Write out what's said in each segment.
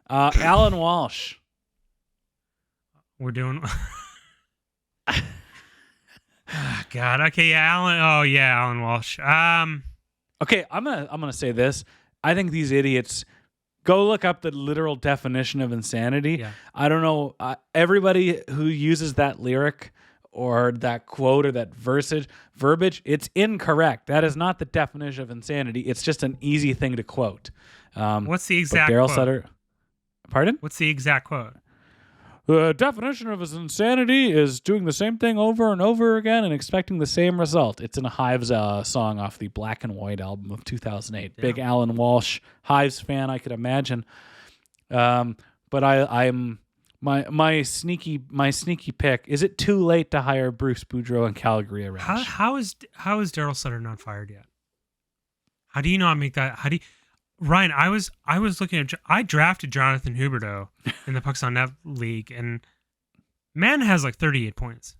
Alan Walsh. We're doing. God. Okay. Yeah. Alan. Oh yeah. Alan Walsh. Okay, I'm gonna say this. I think these idiots go look up the literal definition of insanity. Yeah. I don't know. Everybody who uses that lyric or that quote or that verbiage, it's incorrect. That is not the definition of insanity. It's just an easy thing to quote. What's the exact Darryl quote? Sutter. Pardon? What's the exact quote? The definition of insanity is doing the same thing over and over again and expecting the same result. It's in a Hives song off the Black and White album of 2008. Yeah. Big Alan Walsh Hives fan, I could imagine. But I'm my sneaky pick. Is it too late to hire Bruce Boudreau and Calgary around? How is Darryl Sutter not fired yet? How do you not make that? How do you, Ryan? I was looking at. I drafted Jonathan Huberdeau in the Pucks on Net League, and man has like 38 points.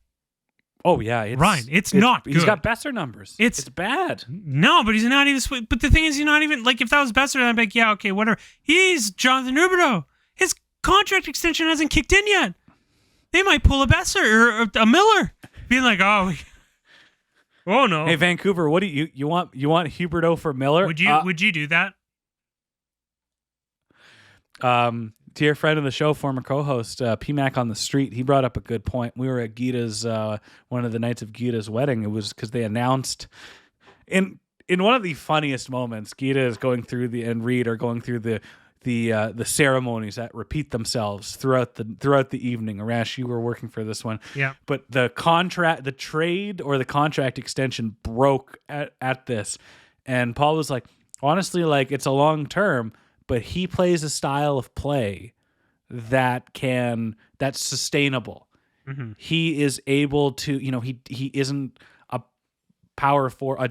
Oh yeah, Ryan, it's not good. He's got Besser numbers. It's bad. No, but he's not even. But the thing is, he's not even like if that was Besser, I'd be like, yeah, okay, whatever. He's Jonathan Huberdeau. His contract extension hasn't kicked in yet. They might pull a Besser or a Miller, being like, oh no. Hey Vancouver, what do you want? You want Huberdeau for Miller? Would you do that? Dear friend of the show, former co-host PMac on the Street, he brought up a good point. We were at Gita's one of the nights of Gita's wedding. It was because they announced in one of the funniest moments. Gita is going through and Reed are going through the ceremonies that repeat themselves throughout the evening. Arash, you were working for this one, Yeah. But the trade or the contract extension broke at this, and Paul was like, honestly, like it's a long term. But he plays a style of play that's sustainable. Mm-hmm. He is able to, he isn't a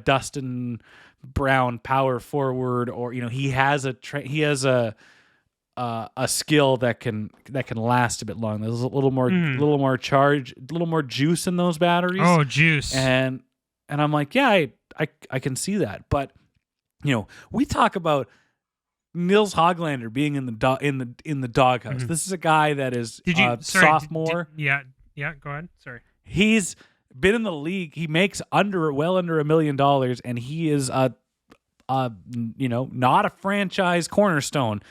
Dustin Brown power forward, or he has a skill that can last a bit long. There's a little more charge, a little more juice in those batteries. Oh, juice! And I'm like, yeah, I can see that. But we talk about Nils Hoglander being in the doghouse. Mm-hmm. This is a guy that is sophomore. Yeah, go ahead. Sorry. He's been in the league. He makes well under $1 million, and he is not a franchise cornerstone.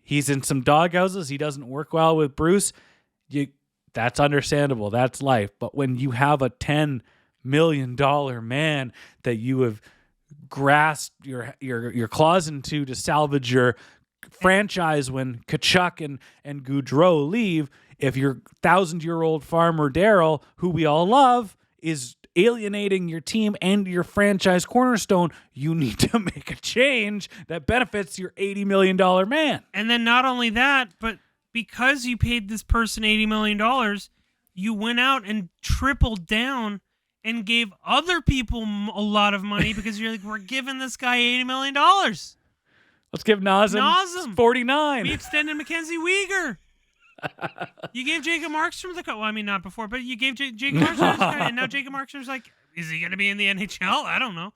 He's in some doghouses. He doesn't work well with Bruce. That's understandable. That's life. But when you have a $10 million man that you have grasped your claws into to salvage your franchise when Tkachuk and Gaudreau leave, if your 1,000-year-old farmer Darryl, who we all love, is alienating your team and your franchise cornerstone, you need to make a change that benefits your $80 million man. And then not only that, but because you paid this person $80 million, you went out and tripled down and gave other people a lot of money because you're like, we're giving this guy $80 million. Let's give Nazem 49. We extended MacKenzie Weegar. You gave Jacob Markstrom the cut. Well, I mean, not before, but you gave Jacob Markstrom the cut, and now Jacob Markstrom's like, is he going to be in the NHL? I don't know.